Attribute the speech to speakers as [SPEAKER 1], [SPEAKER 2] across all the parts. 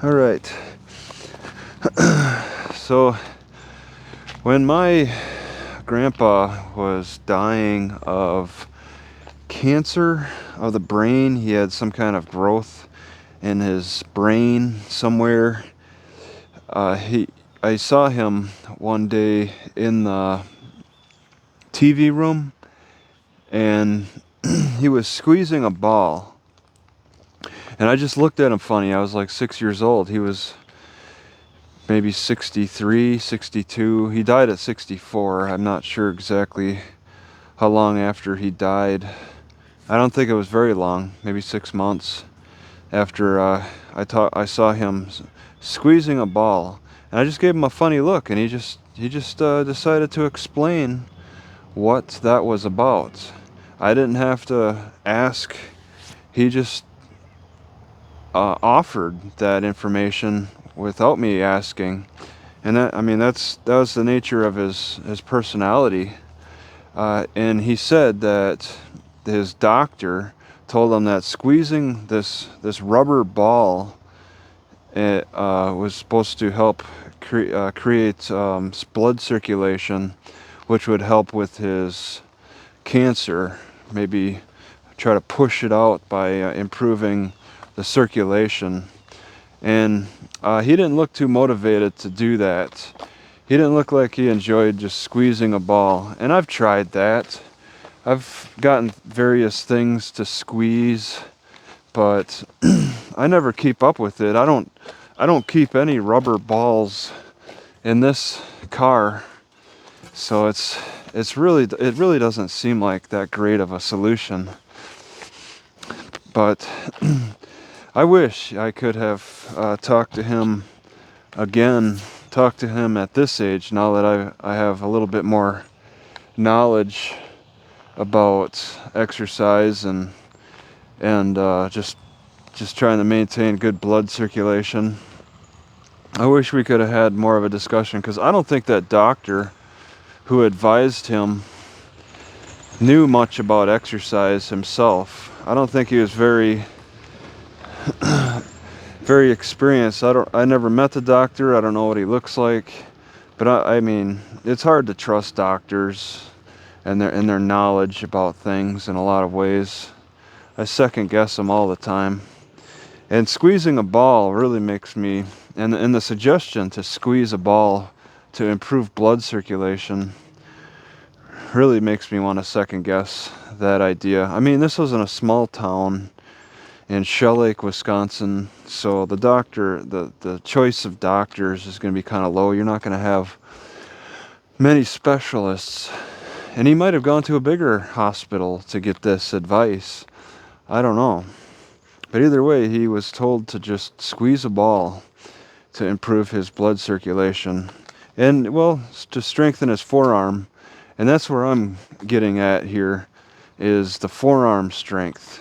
[SPEAKER 1] All right. So when my grandpa was dying of cancer of the brain, he had some kind of growth in his brain somewhere. He I saw him one day in the TV room, and he was squeezing a ball. And I just looked at him funny. I was like 6 years old. He was maybe 63, 62. He died at 64. I'm not sure exactly how long after he died. I don't think it was very long, maybe 6 months after I saw him squeezing a ball. And I just gave him a funny look, and he just decided to explain what that was about. I didn't have to ask. He just offered that information without me asking. And that was the nature of his personality. And he said that his doctor told him that squeezing this rubber ball was supposed to help create blood circulation, which would help with his cancer. Maybe try to push it out by improving the circulation. And he didn't look too motivated to do that. He didn't look like he enjoyed just squeezing a ball. And I've tried that. I've gotten various things to squeeze, but I never keep up with it. I don't keep any rubber balls in this car. So it really doesn't seem like that great of a solution. But I wish I could have talked to him again, talked to him at this age, now that I have a little bit more knowledge about exercise and just trying to maintain good blood circulation. I wish we could have had more of a discussion, because I don't think that doctor who advised him knew much about exercise himself. I don't think he was very very experienced. I never met the doctor. I don't know what he looks like. But I mean, it's hard to trust doctors and their knowledge about things in a lot of ways. I second guess them all the time. And squeezing a ball really makes me, and the suggestion to squeeze a ball to improve blood circulation really makes me want to second guess that idea. I mean, this was in a small town in Shell Lake, Wisconsin, so the choice of doctors is going to be kind of low. You're not going to have many specialists, and he might have gone to a bigger hospital to get this advice. I don't know. But either way, he was told to just squeeze a ball to improve his blood circulation and, well, to strengthen his forearm. And that's where I'm getting at here, is the forearm strength.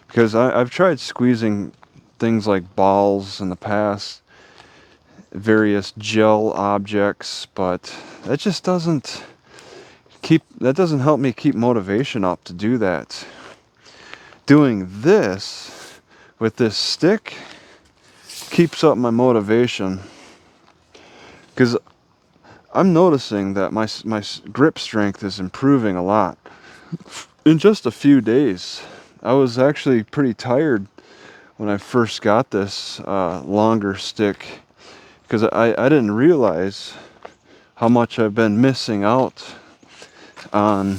[SPEAKER 1] Because I've tried squeezing things like balls in the past, various gel objects, but that just doesn't help me keep motivation up to do that. Doing this with this stick keeps up my motivation, because I'm noticing that my grip strength is improving a lot in just a few days. I was actually pretty tired when I first got this longer stick, because I didn't realize how much I've been missing out on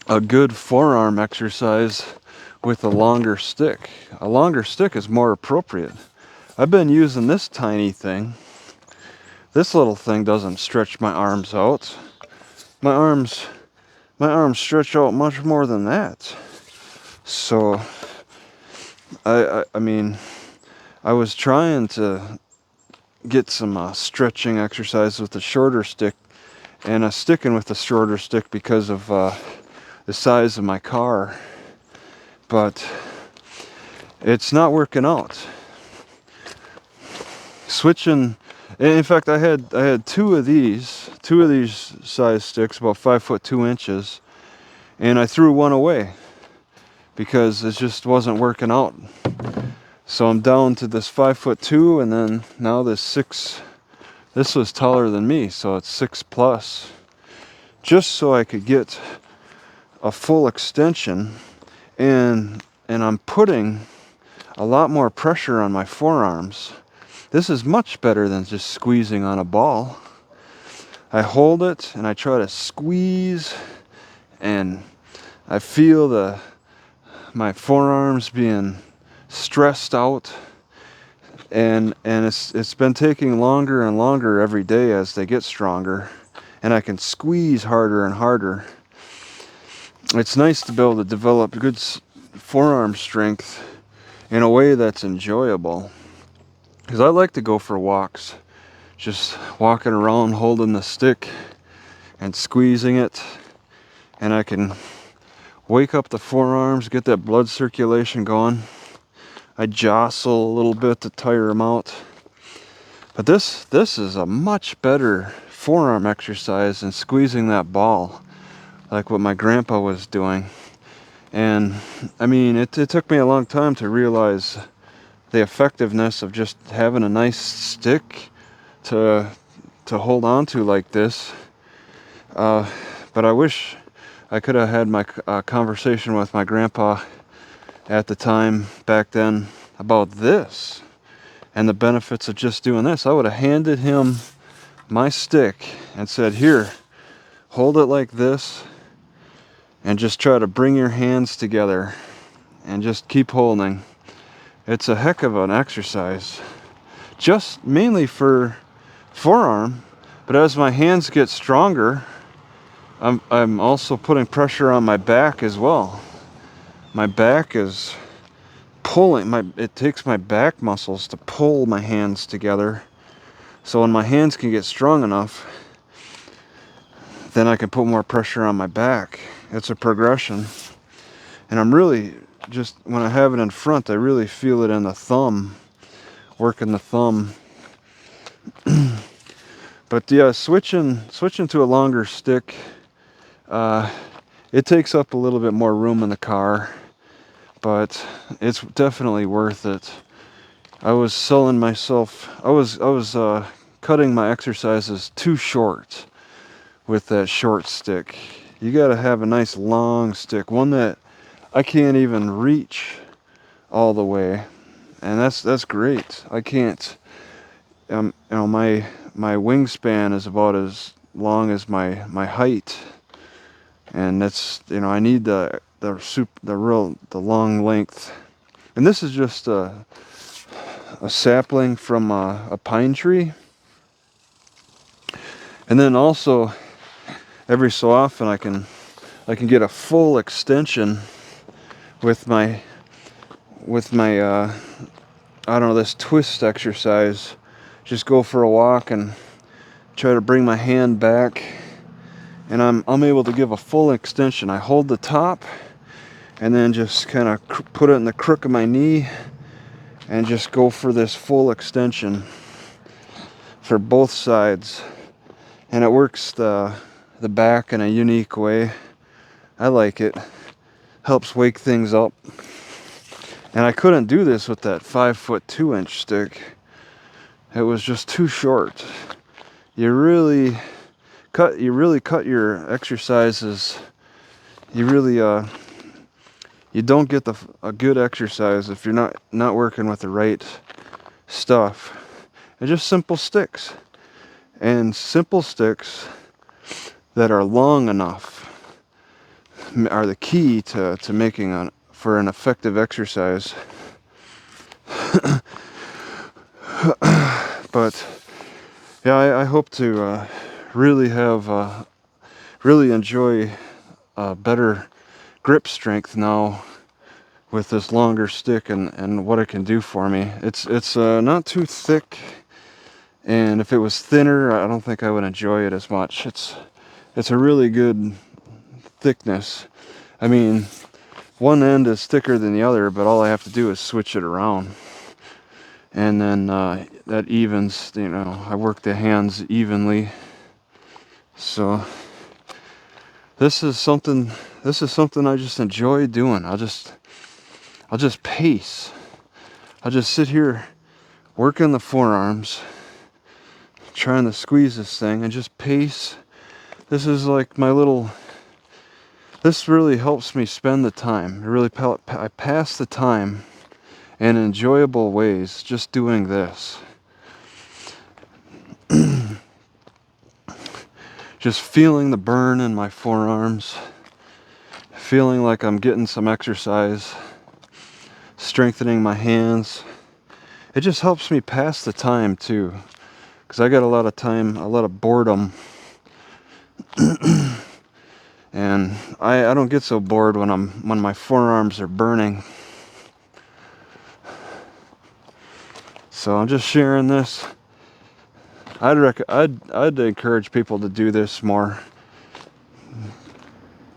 [SPEAKER 1] a good forearm exercise with a longer stick. A longer stick is more appropriate. I've been using this tiny thing. This little thing doesn't stretch my arms out. My arms stretch out much more than that. So I mean, I was trying to get some stretching exercise with the shorter stick, and sticking with the shorter stick because of the size of my car. But it's not working out. Switching, in fact, I had two of these size sticks, about 5'2", and I threw one away because it just wasn't working out. So I'm down to this 5'2", and then now this 6. This was taller than me, so it's 6+. Just so I could get a full extension, and I'm putting a lot more pressure on my forearms. This is much better than just squeezing on a ball. I hold it and I try to squeeze, and I feel my forearms being stressed out, and it's been taking longer and longer every day as they get stronger, and I can squeeze harder and harder. It's nice to be able to develop good forearm strength in a way that's enjoyable, because I like to go for walks, just walking around holding the stick and squeezing it, and I can wake up the forearms, get that blood circulation going. I jostle a little bit to tire them out. But this is a much better forearm exercise than squeezing that ball, like what my grandpa was doing. And I mean, it took me a long time to realize the effectiveness of just having a nice stick to hold on to like this. But I wish I could have had my conversation with my grandpa at the time back then about this and the benefits of just doing this. I would have handed him my stick and said, "Here, hold it like this, and just try to bring your hands together and just keep holding." It's a heck of an exercise, just mainly for forearm, but as my hands get stronger, I'm also putting pressure on my back as well. My back is pulling, it takes my back muscles to pull my hands together. So when my hands can get strong enough, then I can put more pressure on my back. It's a progression. And I'm really, just when I have it in front, I really feel it in the thumb, working the thumb. But yeah, switching to a longer stick, it takes up a little bit more room in the car, but it's definitely worth it. I was selling myself, I was cutting my exercises too short with that short stick. You gotta have a nice long stick, one that I can't even reach all the way, and that's great. I can't, my wingspan is about as long as my height, and that's, I need the long length. And this is just a sapling from a pine tree. And then also every so often I can get a full extension with my I don't know, this twist exercise. Just go for a walk and try to bring my hand back, and I'm able to give a full extension. I hold the top and then just kind of put it in the crook of my knee and just go for this full extension for both sides. And it works the back in a unique way. I like it. Helps wake things up. And I couldn't do this with that 5'2" stick. It was just too short. You really cut your exercises. You don't get a good exercise if you're not working with the right stuff. And just simple sticks. And simple sticks that are long enough are the key to making for an effective exercise. But yeah, I hope to really enjoy better grip strength now with this longer stick and what it can do for me. It's not too thick, and if it was thinner, I don't think I would enjoy it as much. It's a really good thickness. I mean, one end is thicker than the other, but all I have to do is switch it around, and then that evens. I work the hands evenly. So this is something I just enjoy doing. I'll just pace. I'll just sit here working the forearms, trying to squeeze this thing and just pace. This is like my little, this really helps me spend the time. I pass the time in enjoyable ways just doing this. Just feeling the burn in my forearms, feeling like I'm getting some exercise, strengthening my hands. It just helps me pass the time too, because I got a lot of time, a lot of boredom. And I don't get so bored when my forearms are burning. So I'm just sharing this. I'd encourage people to do this more.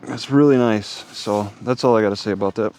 [SPEAKER 1] It's really nice. So that's all I got to say about that.